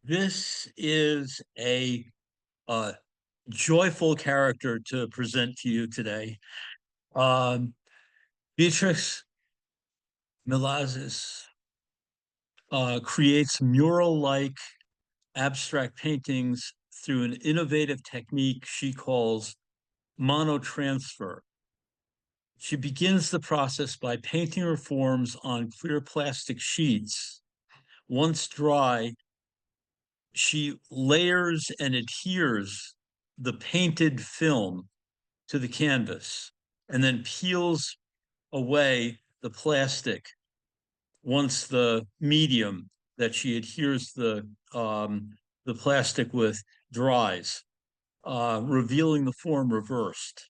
This is a uh, joyful character to present to you today. Um, Beatrix Milhazes creates mural-like abstract paintings through an innovative technique she calls monotransfer. She begins the process by painting her forms on clear plastic sheets. Once dry, she layers and adheres the painted film to the canvas and then peels away the plastic once the medium that she adheres the plastic with dries, revealing the form reversed.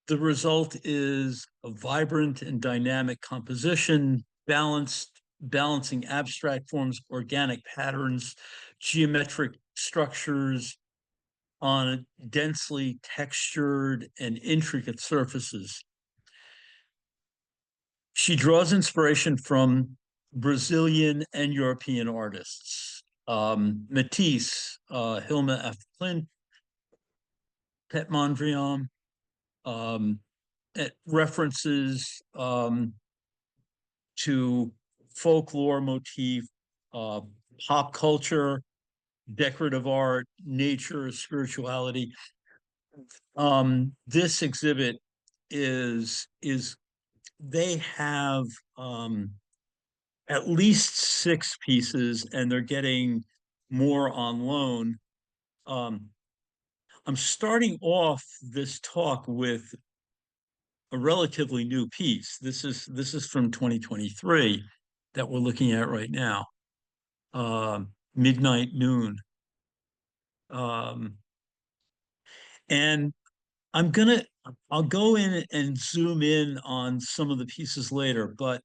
The result is a vibrant and dynamic composition, balancing abstract forms, organic patterns, geometric structures on densely textured and intricate surfaces. She draws inspiration from Brazilian and European artists. Matisse, Hilma F. Klint, Pet Mondrian. It references to folklore motif, uh, pop culture, decorative art, nature, spirituality. This exhibit is they have at least six pieces, and they're getting more on loan. Um, I'm starting off this talk with a relatively new piece. This is from 2023 that we're looking at right now. Midnight Noon. Um, and I'll go in and zoom in on some of the pieces later, but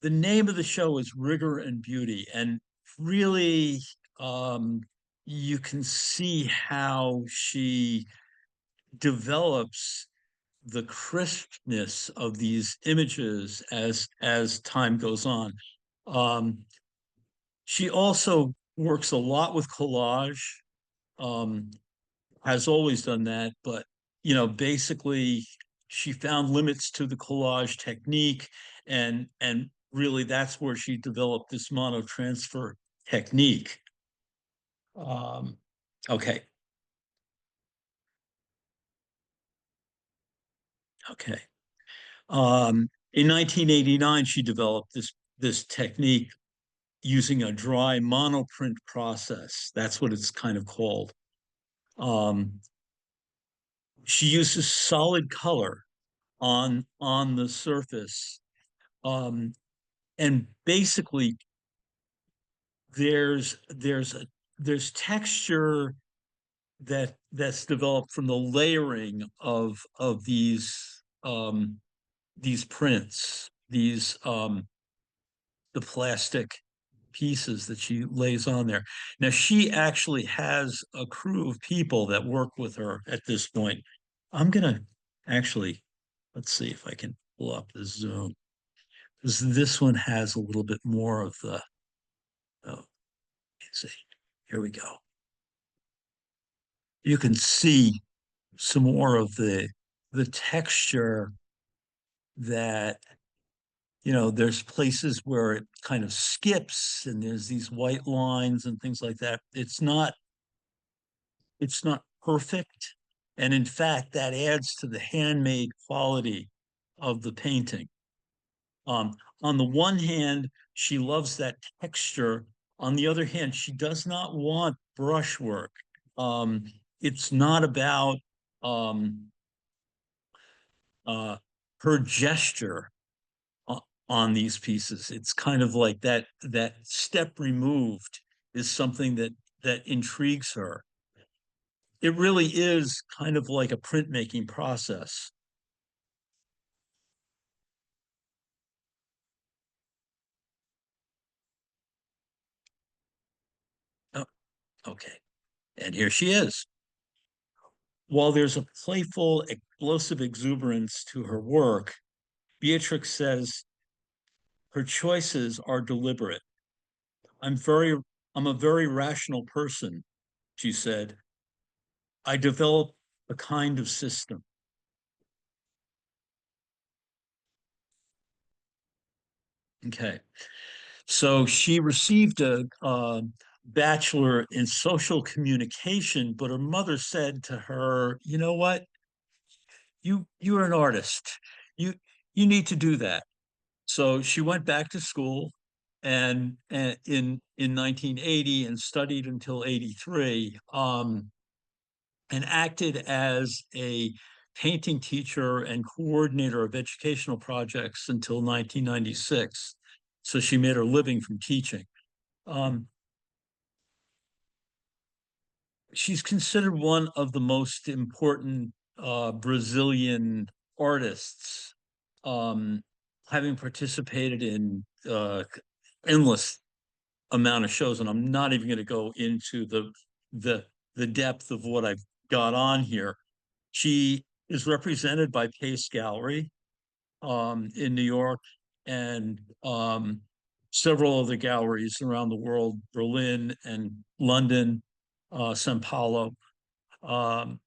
the name of the show is Rigor and Beauty. And really, um, you can see how she develops the crispness of these images as time goes on. Um, she also works a lot with collage, um, has always done that, but basically she found limits to the collage technique, and really that's where she developed this monotransfer technique. Um, okay, okay. In 1989, she developed this technique using a dry monoprint process. That's what it's kind of called. Um, she uses solid color on the surface, um, and basically there's texture that's developed from the layering of these prints, the plastic pieces that she lays on there. Now, she actually has a crew of people that work with her at this point. I'm going to actually, let's see if I can pull up the zoom, because this one has a little bit more of the, oh, let's see, here we go. You can see some more of the texture that there's places where it kind of skips and there's these white lines and things like that. It's not perfect. And in fact, that adds to the handmade quality of the painting. On the one hand, she loves that texture. On the other hand, she does not want brushwork. It's not about um, uh, her gesture on these pieces. It's kind of like that step removed is something that intrigues her. It really is kind of like a printmaking process. Oh, okay. And here she is. While there's a playful, explosive exuberance to her work, Beatrix says her choices are deliberate. I'm very I'm a very rational person, she said. I developed a kind of system. Okay. So she received a bachelor in social communication, but her mother said to her, "You know what? You're an artist. You you need to do that." So she went back to school and in 1980 and studied until 83, and acted as a painting teacher and coordinator of educational projects until 1996. So she made her living from teaching. Um, she's considered one of the most important Brazilian artists, um, having participated in endless amount of shows, and I'm not even going to go into the the depth of what I've got on here. She is represented by Pace Gallery in New York and several other galleries around the world, Berlin and London, Sao Paulo. Um,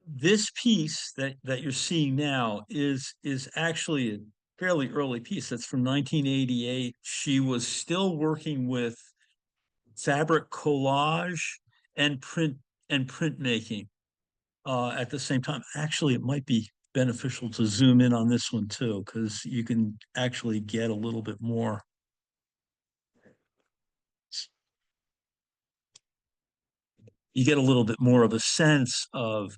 this piece that you're seeing now is actually a fairly early piece. That's from 1988. She was still working with fabric collage and printmaking at the same time. Actually, it might be beneficial to zoom in on this one too, because you can actually get a little bit more. You get a little bit more of a sense of,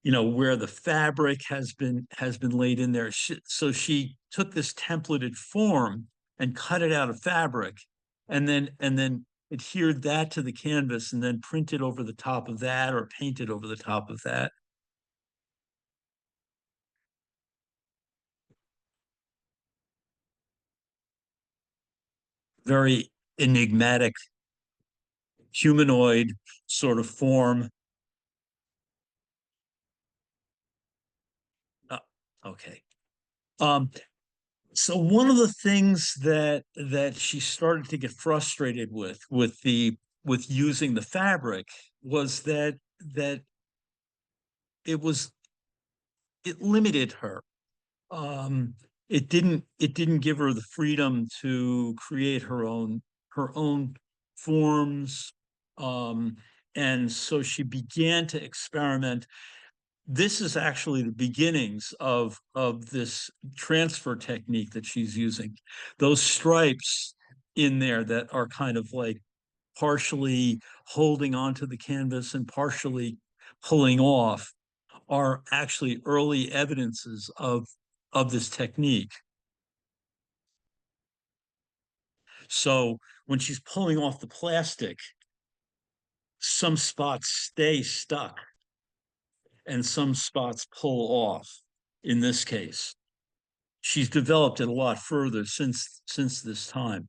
where the fabric has been laid in there. So she took this templated form and cut it out of fabric, and then adhered that to the canvas, and then printed over the top of that or painted over the top of that. Very enigmatic humanoid sort of form. Uh, okay. Um, so one of the things that she started to get frustrated with using the fabric was that it was it limited her. Um, it didn't give her the freedom to create her own forms. Um, and so she began to experiment. This is actually the beginnings of this transfer technique that she's using. Those stripes in there that are kind of like partially holding onto the canvas and partially pulling off are actually early evidences of this technique. So when she's pulling off the plastic, some spots stay stuck and some spots pull off. In this case, she's developed it a lot further since this time.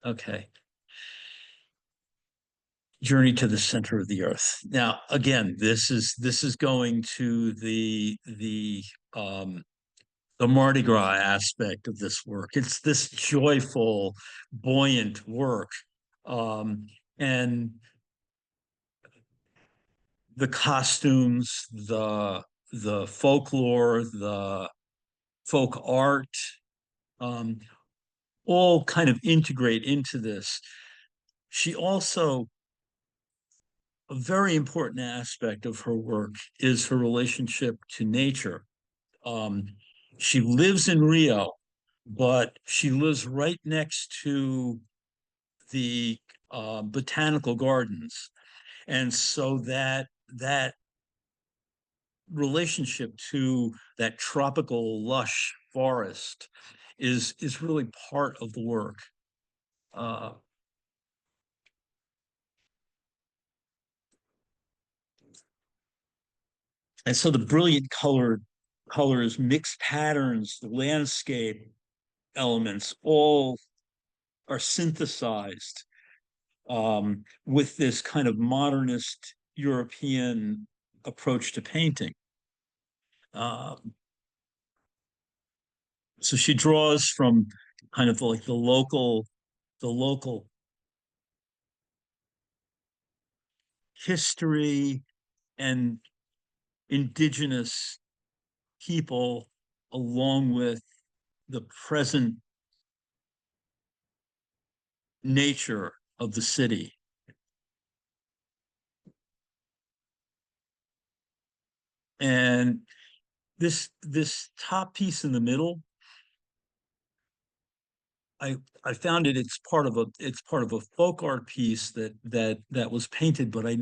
Okay. Journey to the center of the earth. Now, again, this is going to the Mardi Gras aspect of this work. It's this joyful, buoyant work. And the costumes, the folklore, the folk art, um, all kind of integrate into this. She also, a very important aspect of her work is her relationship to nature. Um, she lives in Rio, but she lives right next to the botanical gardens, and so that relationship to that tropical lush forest is really part of the work. Uh, and so the brilliant colors, mixed patterns, the landscape elements all are synthesized with this kind of modernist European approach to painting. Um, so she draws from kind of like the local the local history and indigenous people along with the present nature of the city. And this top piece in the middle, I found it's part of a folk art piece that was painted, but I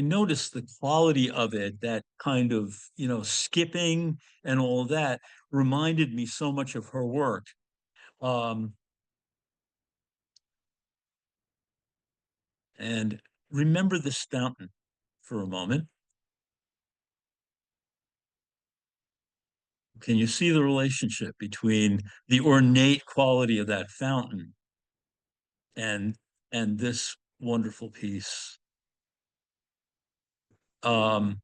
noticed the quality of it, that kind of, skipping and all of that reminded me so much of her work. Um, and remember this fountain for a moment. Can you see the relationship between the ornate quality of that fountain and this wonderful piece? Um,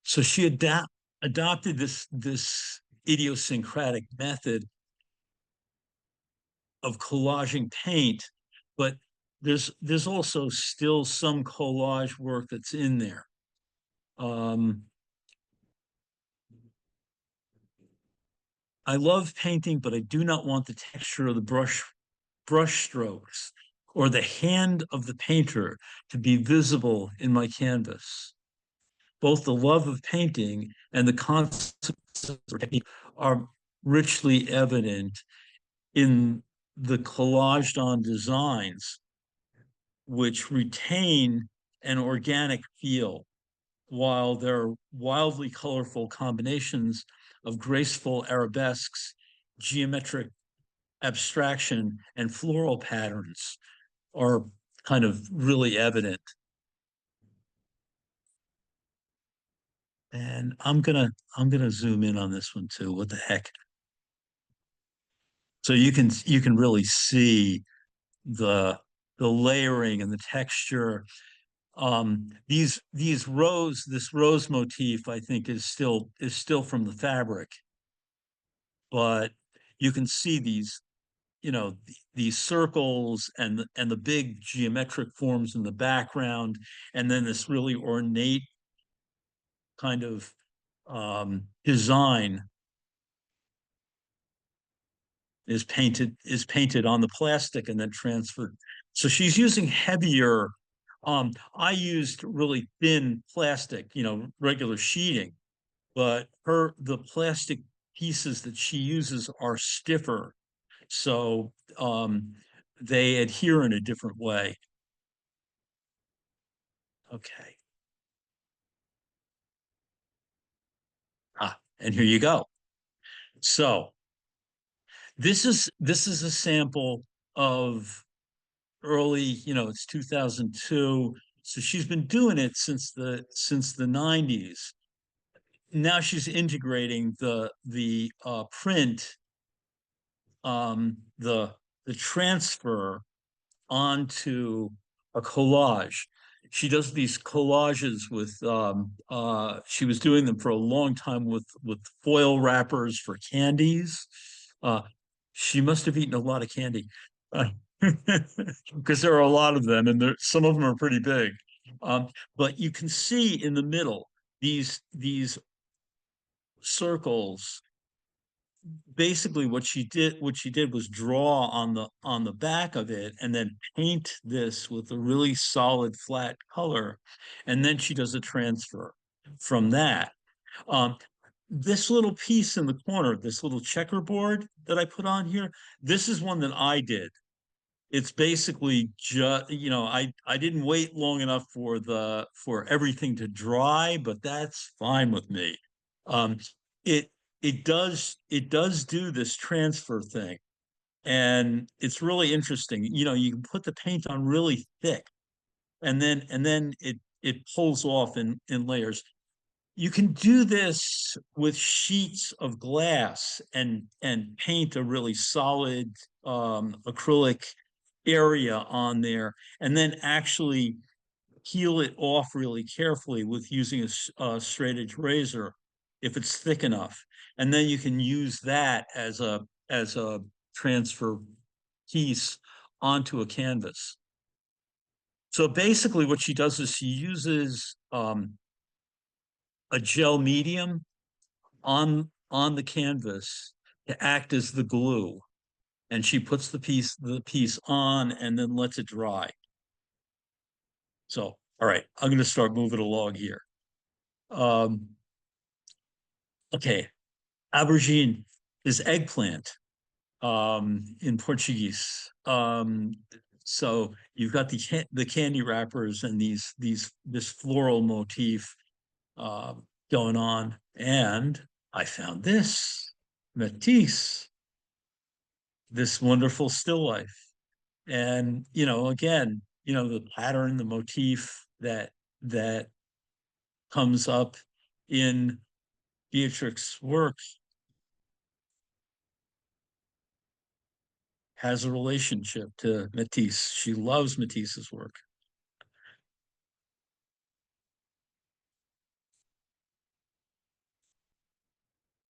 so she adopted this idiosyncratic method of collaging paint, but there's also still some collage work that's in there. Um, I love painting, but I do not want the texture of the brush strokes or the hand of the painter to be visible in my canvas. Both the love of painting and the consequences of technique are richly evident in the collaged on designs, which retain an organic feel while their wildly colorful combinations of graceful arabesques, geometric abstraction, and floral patterns are kind of really evident. And I'm gonna zoom in on this one too. What the heck? So you can really see the layering and the texture. This rose motif, I think, is still from the fabric, but you can see these circles and the big geometric forms in the background, and then this really ornate kind of design is painted on the plastic and then transferred. So she's using heavier. I used really thin plastic, regular sheeting, but the plastic pieces that she uses are stiffer, so they adhere in a different way. Okay. And here you go. So this is a sample of early, it's 2002. So she's been doing it since the 90s. Now she's integrating the print, the transfer onto a collage. She does these collages with she was doing them for a long time with foil wrappers for candies. Uh, she must have eaten a lot of candy because there are a lot of them, and some of them are pretty big. But you can see in the middle these circles. Basically what she did was draw on the back of it and then paint this with a really solid flat color, and then she does a transfer from that. um, this little piece in the corner, this little checkerboard that I put on here, this is one that I did. It's basically just, I didn't wait long enough for everything to dry, but that's fine with me. Um, it it does do this transfer thing, and it's really interesting. You can put the paint on really thick, and then it pulls off in layers. You can do this with sheets of glass and paint a really solid acrylic area on there, and then actually peel it off really carefully with using a straight edge razor. if it's thick enough. And then you can use that as a transfer piece onto a canvas. So basically what she does is she uses a gel medium on the canvas to act as the glue. And she puts the piece on and then lets it dry. So, all right, I'm going to start moving along here. Um, okay, aubergine is eggplant in Portuguese. So you've got the candy wrappers and this floral motif uh, going on, and I found this Matisse, this wonderful still life, and again, the pattern, the motif that comes up in Beatrix's work has a relationship to Matisse. She loves Matisse's work.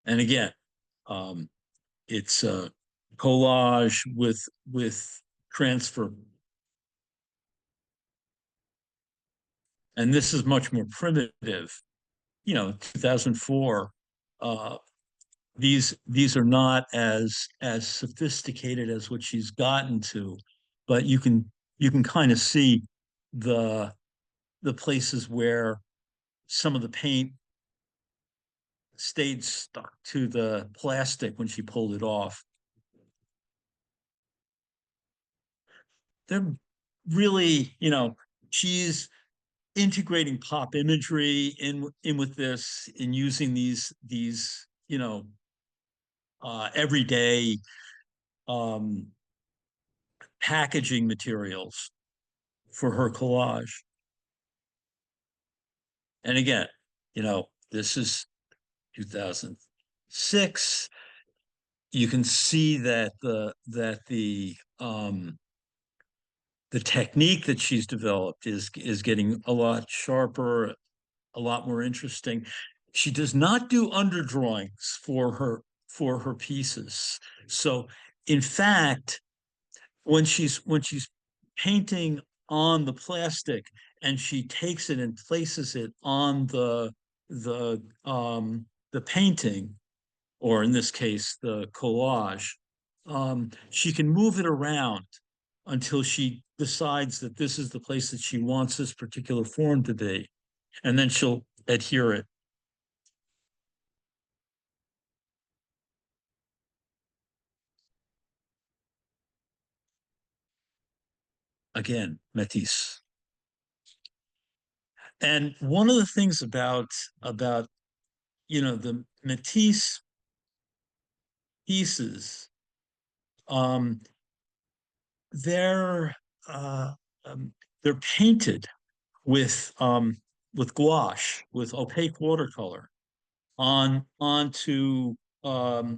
And again, um, it's a collage with transfer. And this is much more primitive. 2004. Uh, these are not as sophisticated as what she's gotten to, but you can kind of see the the places where some of the paint stayed stuck to the plastic when she pulled it off. They're really, she's integrating pop imagery in with this, in using these everyday um, packaging materials for her collage. And again, this is 2006. You can see that the technique that she's developed is getting a lot sharper, a lot more interesting. She does not do underdrawings for her pieces. So in fact, when she's painting on the plastic and she takes it and places it on the painting, or in this case the collage, she can move it around until she decides that this is the place that she wants this particular form to be, and then she'll adhere it. Again, Matisse. And one of the things about the Matisse pieces, um, they're uh, they're painted with gouache, with opaque watercolor onto the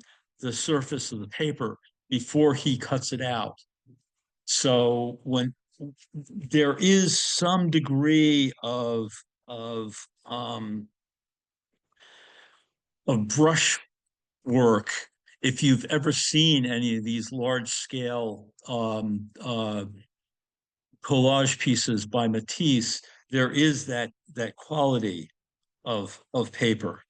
surface of the paper before he cuts it out. So when there is some degree of um, of brush work. If you've ever seen any of these large scale collage pieces by Matisse, there is that quality of paper.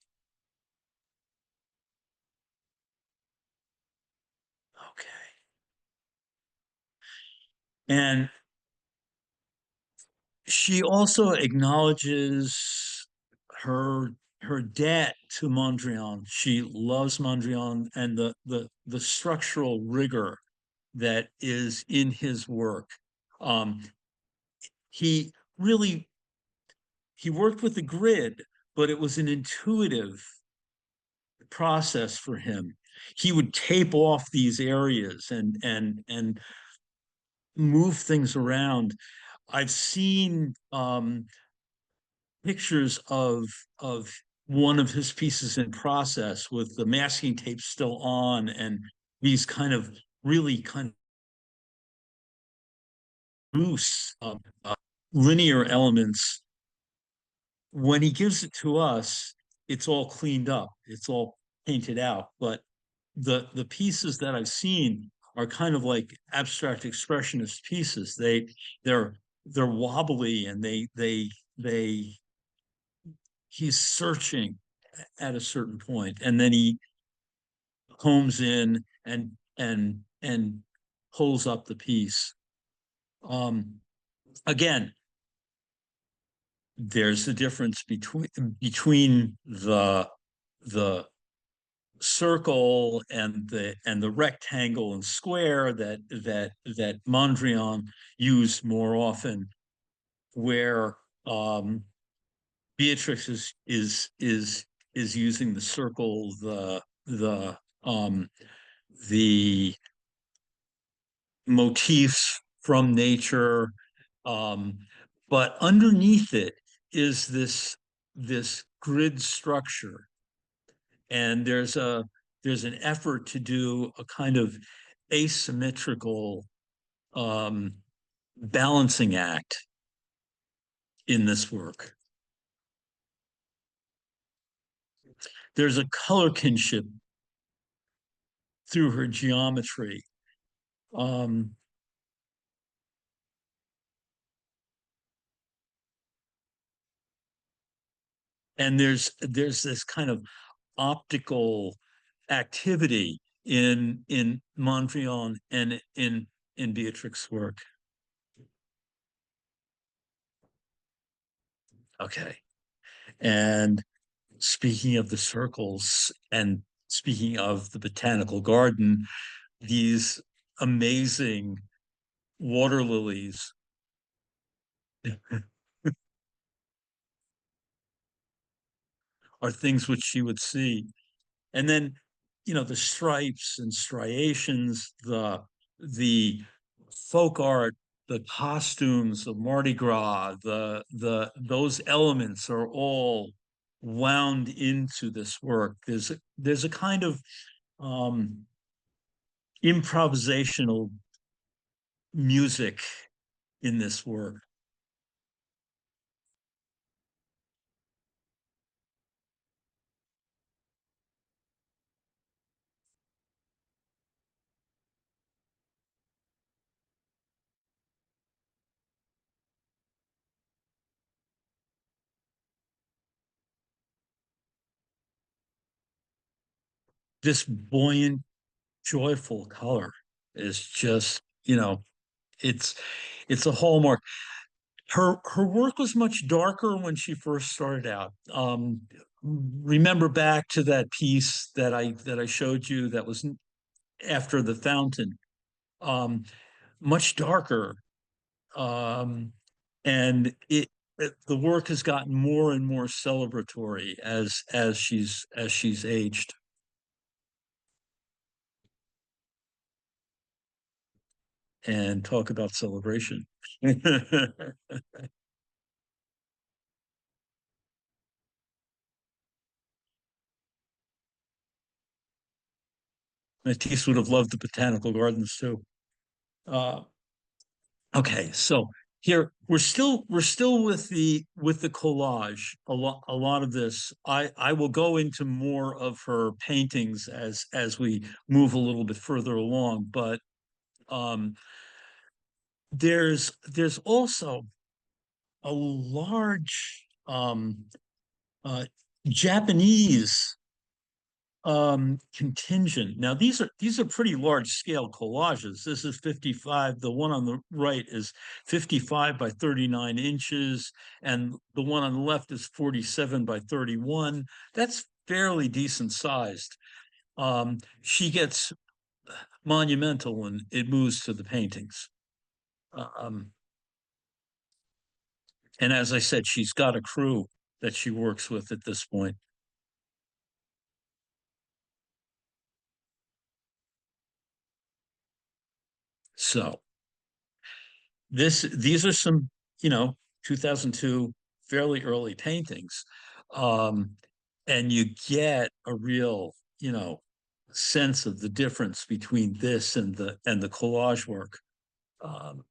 Okay. And she also acknowledges her her debt to Mondrian. She loves Mondrian and the structural rigor that is in his work. Um, he really he worked with the grid, but it was an intuitive process for him. He would tape off these areas and move things around. I've seen pictures of one of his pieces in process with the masking tape still on, and these kind of really kind of loose linear elements. When he gives it to us, it's all cleaned up, it's all painted out. But the pieces that I've seen are kind of like abstract expressionist pieces. They're they're wobbly, and they he's searching at a certain point, and then he homes in and pulls up the piece. Um, Again, there's a difference between the circle and the rectangle and square that Mondrian used more often, where Beatrix is using the circle, the motifs from nature, um, but underneath it is this grid structure, and there's an effort to do a kind of asymmetrical um, balancing act in this work. There's a color kinship through her geometry. Um, and there's this kind of optical activity in Mondrian and in Beatrix's work. Okay. And speaking of the circles and speaking of the botanical garden, these amazing water lilies are things which she would see. And then, the stripes and striations, the folk art, the costumes of Mardi Gras, the those elements are all wound into this work. There's a kind of um, improvisational music in this work. This buoyant, joyful color is just, it's it's a hallmark. Her work was much darker when she first started out. Remember back to that piece that I showed you that was after the fountain, um, much darker, um, and the work has gotten more and more celebratory as she's aged. And talk about celebration. Matisse would have loved the botanical gardens too. Uh, okay, so here we're still with the collage. A lot of this. I will go into more of her paintings as we move a little bit further along, but um, there's also a large Japanese contingent. Now these are pretty large scale collages. This is 55. The one on the right is 55 by 39 inches, and the one on the left is 47 by 31. That's fairly decent sized. She gets monumental when it moves to the paintings. Um, and as I said, she's got a crew that she works with at this point. So these are some, you know 2002 fairly early paintings, um and you get a real, sense of the difference between this and the collage work. um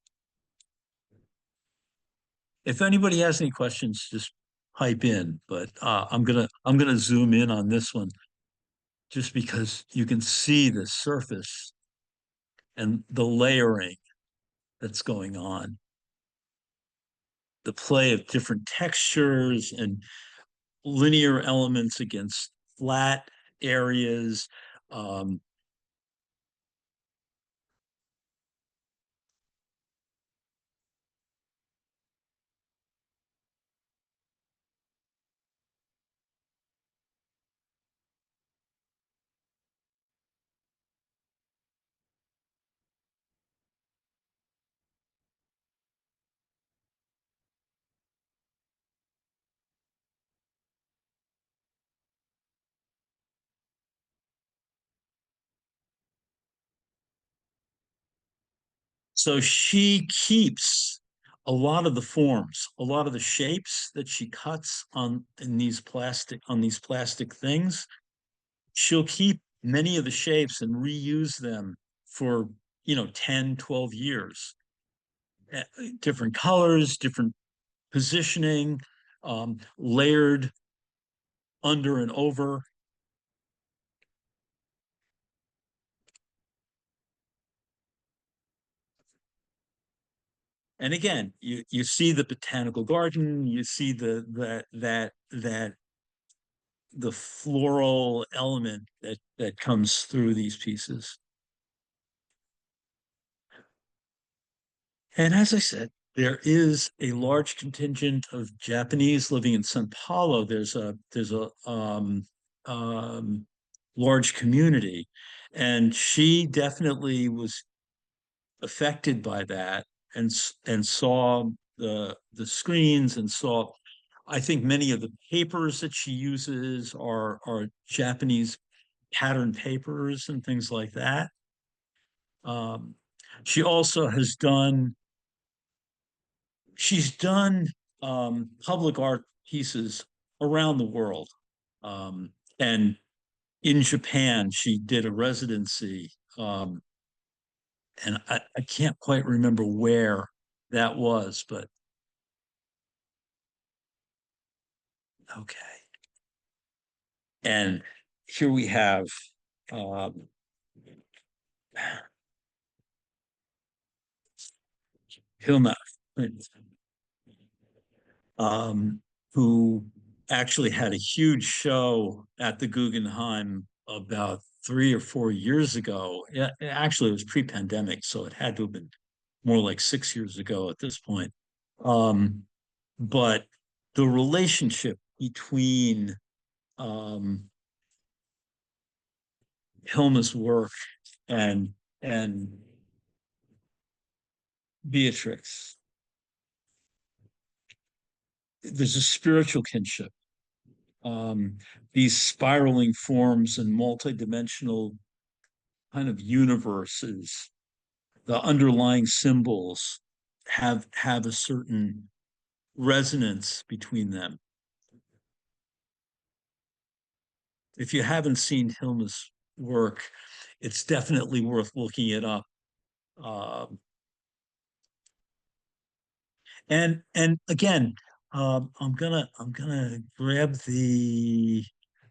if anybody has any questions, just pipe in, but I'm gonna zoom in on this one just because you can see the surface and the layering that's going on, the play of different textures and linear elements against flat areas. Um, so she keeps a lot of the forms, a lot of the shapes that she cuts on these plastic things. She'll keep many of the shapes and reuse them for 10, 12 years. Different colors, different positioning, layered under and over. And again, you see the botanical garden, you see the floral element that comes through these pieces. And as I said, there is a large contingent of Japanese living in Sao Paulo. There's a large community, and she definitely was affected by that and saw the screens and saw. I think many of the papers that she uses are Japanese pattern papers and things like that. Um, she also has done she's done public art pieces around the world. And in Japan, she did a residency, and I can't quite remember where that was, but okay. And here we have um, Hilma, um, who actually had a huge show at the Guggenheim about 3 or 4 years ago. Yeah, actually, it was pre-pandemic, so it had to have been more like 6 years ago at this point. Um, but the relationship between um, Hilma's work and and Beatrix, there's a spiritual kinship. Um, these spiraling forms and multidimensional kind of universes, the underlying symbols have a certain resonance between them. If you haven't seen Hilma's work, it's definitely worth looking it up. Um, and again, I'm gonna grab the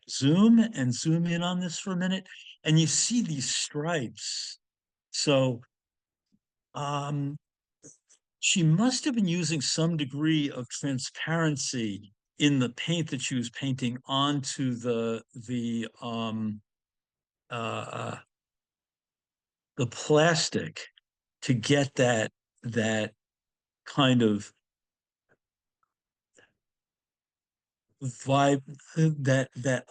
zoom and zoom in on this for a minute, and you see these stripes. So um, she must have been using some degree of transparency in the paint that she was painting onto uh, the plastic to get that kind of vibe, that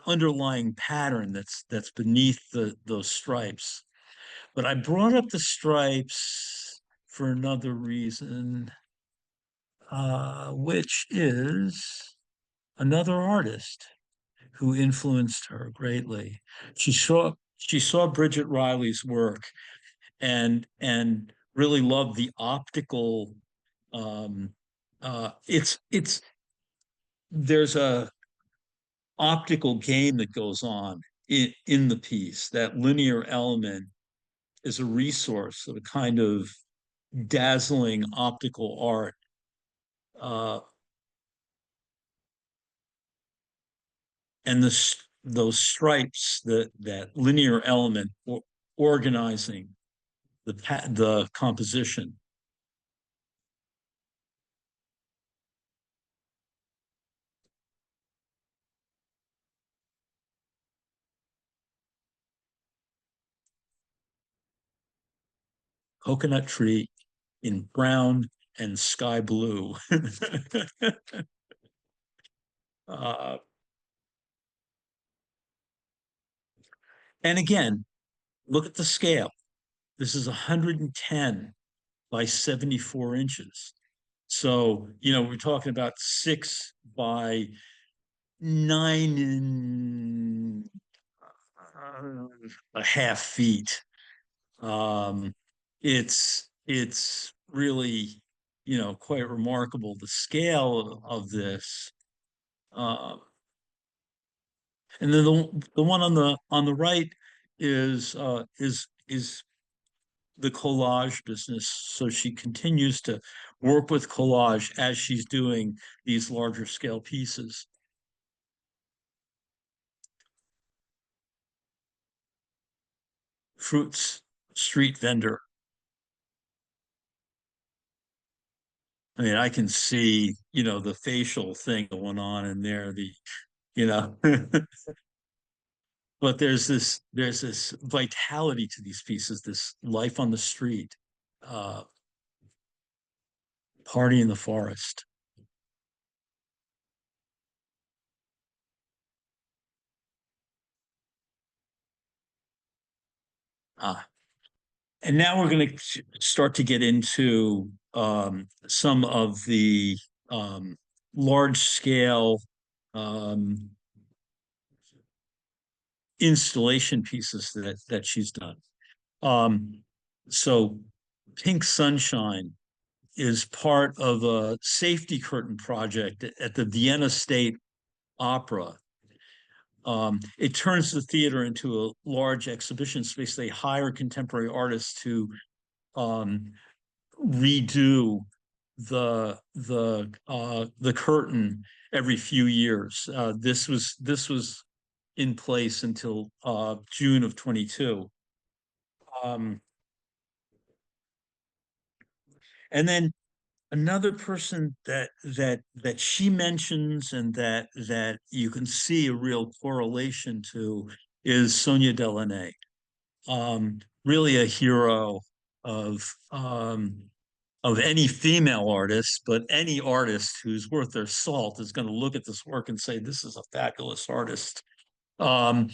underlying pattern that's beneath those stripes. But I brought up the stripes for another reason, which is another artist who influenced her greatly. She saw Bridget Riley's work and really loved the optical. It's there's a optical game that goes on in the piece. That linear element is a resource of a kind of dazzling optical art. Uh, and those stripes, that linear element organizing the composition. Coconut tree in brown and sky blue. uh, and again, look at the scale. This is 110 by 74 inches. So, we're talking about 6 by 9.5 feet. It's really, quite remarkable the scale of this. Um, and then the one on the right is the collage business. So she continues to work with collage as she's doing these larger scale pieces. Fruits street vendor. I mean, I can see, the facial thing going on in there, you know, but there's this vitality to these pieces, this life on the street, uh, party in the forest. Ah, and now we're going to start to get into some of the large scale um, installation pieces that she's done. Um, so, Pink Sunshine is part of a safety curtain project at the Vienna State Opera. It turns the theater into a large exhibition space. They hire contemporary artists to um, redo the curtain every few years. This was in place until June of 22. Um, and then another person that she mentions and that you can see a real correlation to is Sonia Delaunay. Really a hero of of any female artist, but any artist who's worth their salt is going to look at this work and say, "This is a fabulous artist." Um,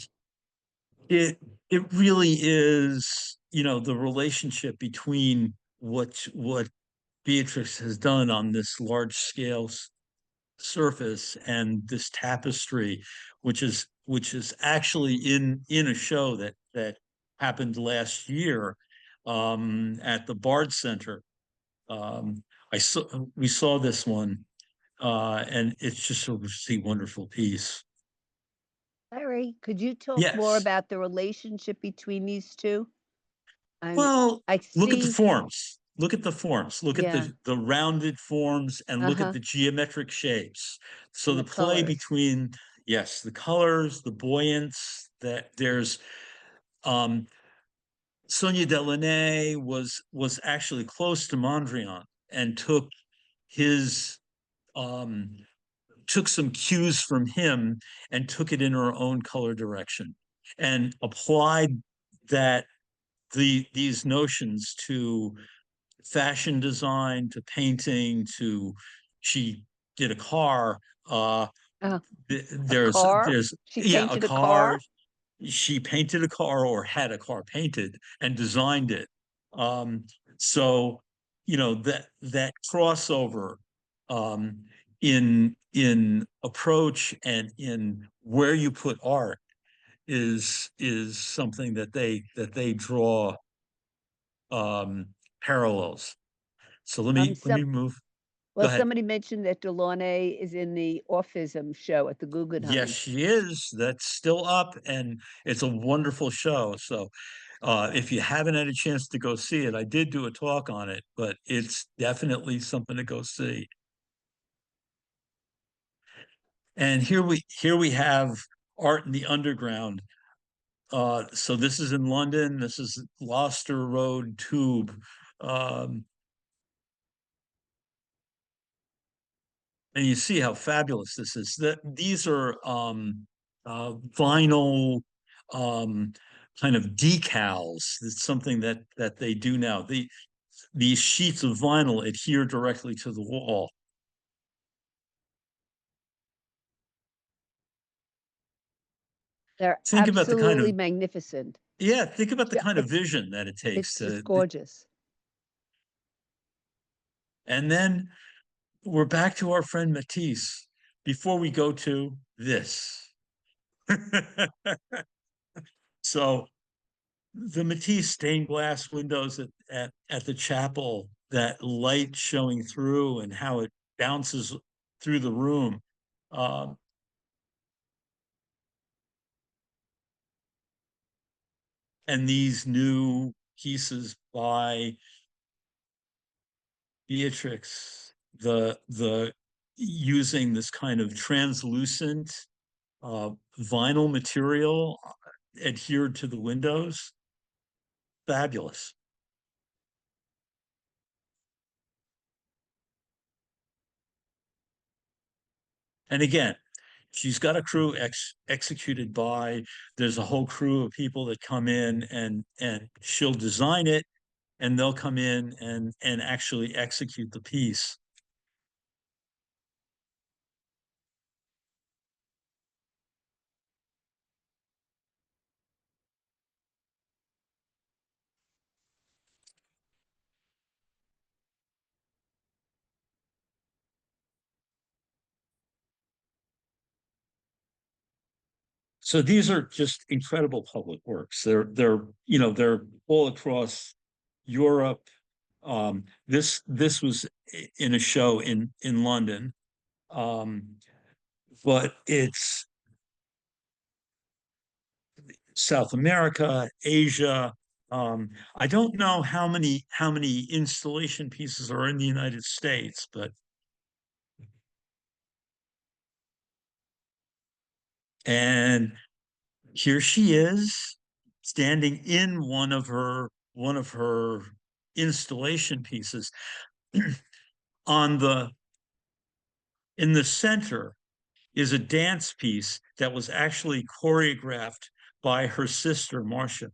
it it really is, the relationship between what Beatrix has done on this large scale surface and this tapestry, which is actually in a show that happened last year at the Bard Center. Um, we saw this one, and it's just a really wonderful piece. Larry, could you talk more Yes. about the relationship between these two? I Well, I look at the see, forms. Look at the forms. Look at yeah, the rounded forms and look at uh-huh, the geometric shapes. So and the the play colors. between, yes, the colors, the buoyance, that there's um Sonia Delaunay was actually close to Mondrian and his um took some cues from him and took it in her own color direction and applied that these notions to fashion design, to painting, to she did a car. Uh, a car? There's She yeah, a painted a car. car? She painted a car or had a car painted and designed it. Um, so that crossover um, in approach and in where you put art is something that they draw parallels. So let me Some move. Go well, ahead. somebody mentioned that Delaunay is in the Orphism show at the Yes, Guggenheim. she is. That's still up, and it's a wonderful show. So, if you haven't had a chance to go see it, I did do a talk on it, but it's definitely something to go see. And here we have art in the underground. So this is in London. This is Gloucester Road Tube. Um, and you see how fabulous this is. That these are vinyl um, kind of decals. It's something that they do now. These sheets of vinyl adhere directly to the wall. They're Think about the kind absolutely of magnificent. Yeah, think about the Yeah, kind of vision that it takes it's just to, gorgeous. and then we're back to our friend Matisse before we go to this. So the Matisse stained glass windows at the chapel, that light showing through and how it bounces through the room. Um, and these new pieces by Beatrix, the using this kind of translucent vinyl material adhered to the windows, fabulous. And again, she's got a crew executed by. There's a whole crew of people that come in and she'll design it, and they'll come in and actually execute the piece. So these are just incredible public works. They're all across Europe. This was in a show in London, um, but it's South America, Asia. I don't know how many installation pieces are in the United States, but and here she is standing in one of her installation pieces on the in the center is a dance piece that was actually choreographed by her sister Marcia.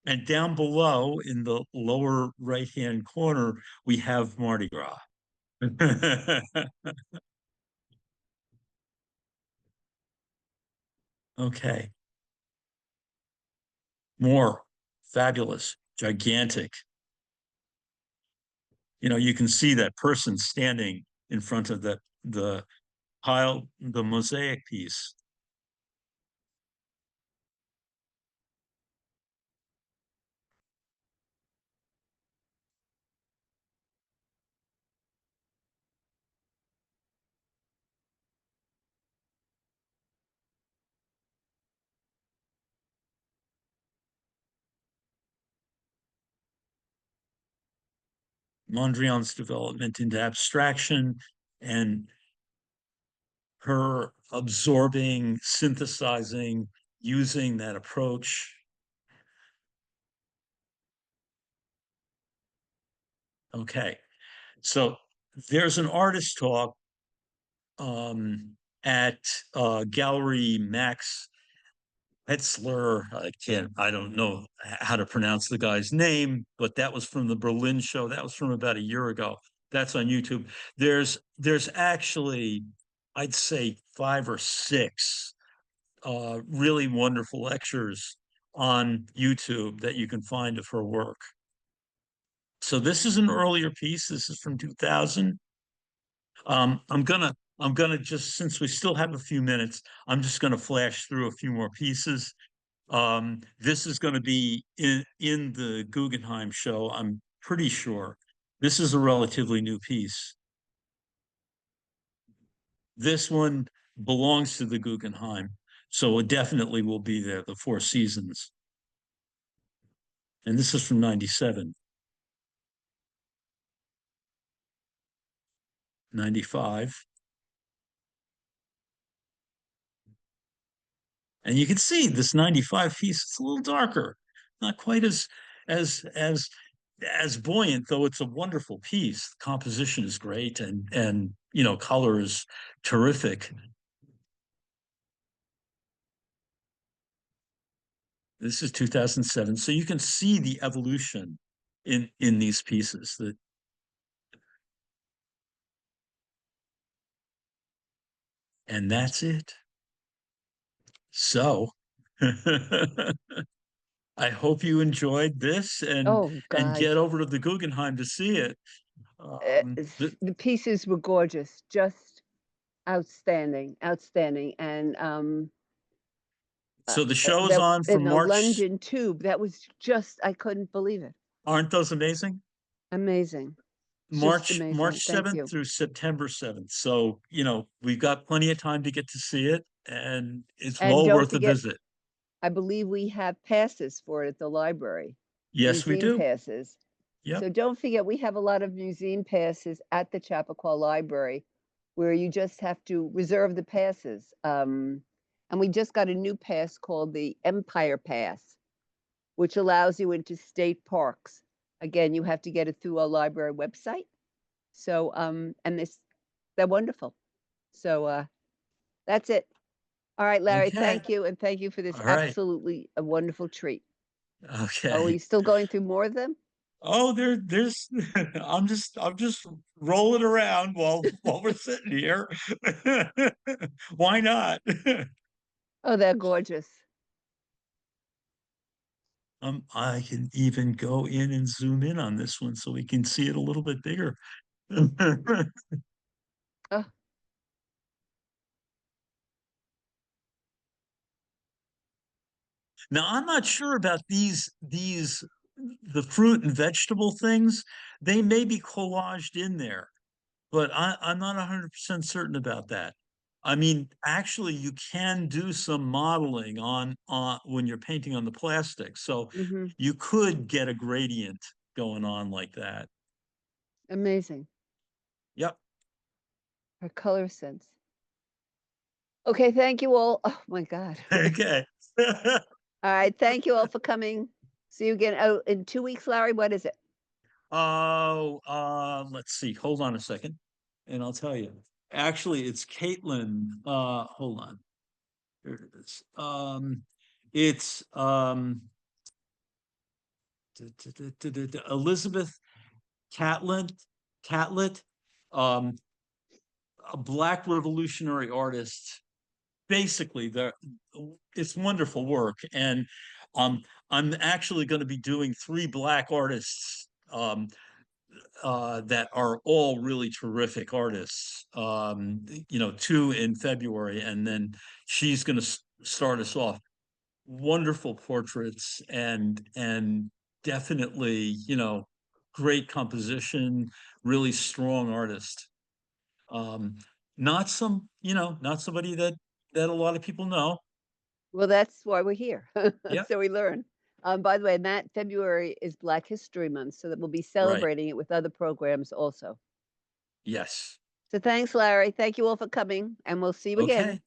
And down below in the lower right hand corner, we have Mardi Gras. Okay, more fabulous, gigantic. You can see that person standing in front of the pile, the mosaic piece. Mondrian's development into abstraction and her absorbing, synthesizing, using that approach. Okay, so there's an artist talk at Gallery Max Hetzler. I don't know how to pronounce the guy's name, but that was from the Berlin show. That was from about a year ago. That's on YouTube. There's actually, I'd say, five or six really wonderful lectures on YouTube that you can find of her work. So this is an earlier piece. This is from 2000. I'm gonna just, since we still have a few minutes, I'm just gonna flash through a few more pieces. This is going to be in the Guggenheim show, I'm pretty sure. This is a relatively new piece. This one belongs to the Guggenheim, so it definitely will be there, the Four Seasons. And this is from 97, 95. And you can see this 95 piece, it's a little darker, not quite as as as buoyant, though it's a wonderful piece. The composition is great, and color is terrific. This is 2007, so you can see the evolution in these pieces. That And that's it. So I hope you enjoyed this Oh and God, get over to the Guggenheim to see it. the pieces were gorgeous, just outstanding, outstanding. And So the show is that on in from the March. London Tube, that was just, I couldn't believe it. Aren't those amazing? Amazing. It's just March amazing. Thank 7th you. through September 7th. So, we've got plenty of time to get to see it, and it's And well don't worth a forget, visit. I believe we have passes for it at the library, Yes, we museum do. passes. Yep. So don't forget, we have a lot of museum passes at the Chappaqua Library where you just have to reserve the passes. And we just got a new pass called the Empire Pass, which allows you into state parks. Again, you have to get it through our library website. So, and they're wonderful. So, that's it. All right, Larry, Okay. thank you. And thank you for this All right. absolutely a wonderful treat. Are we Okay. still going through more of them? Oh, there's I'm just rolling around while we're sitting here. Why not? Oh, they're gorgeous. I can even go in and zoom in on this one so we can see it a little bit bigger. Oh, Now, I'm not sure about these the fruit and vegetable things. They may be collaged in there, but I'm not 100% certain about that. I mean, actually, you can do some modeling on when you're painting on the plastic, so hmm, you could get a gradient going on like that. amazing. Yep. Her color sense. Okay, thank you all. Oh my God. Okay. All right, thank you all for coming. See you again. Oh, in 2 weeks, Larry, what is it? Oh, let's see. Hold on a second, and I'll tell you. Actually, it's Caitlin. Hold on. Here it is. It's Elizabeth Catlett, Catlett, um, a Black revolutionary artist. Basically, it's wonderful work, and I'm actually going to be doing three Black artists that are all really terrific artists. Two in February, and then she's going to start us off. Wonderful portraits, and definitely, great composition, really strong artist. Um, not somebody that a lot of people know. Well, that's why we're here. Yep, So we learn. By the way, Matt, February is Black History Month, so that we'll be right. celebrating it with other programs also. Yes. So thanks, Larry. Thank you all for coming, and we'll see you again. Okay.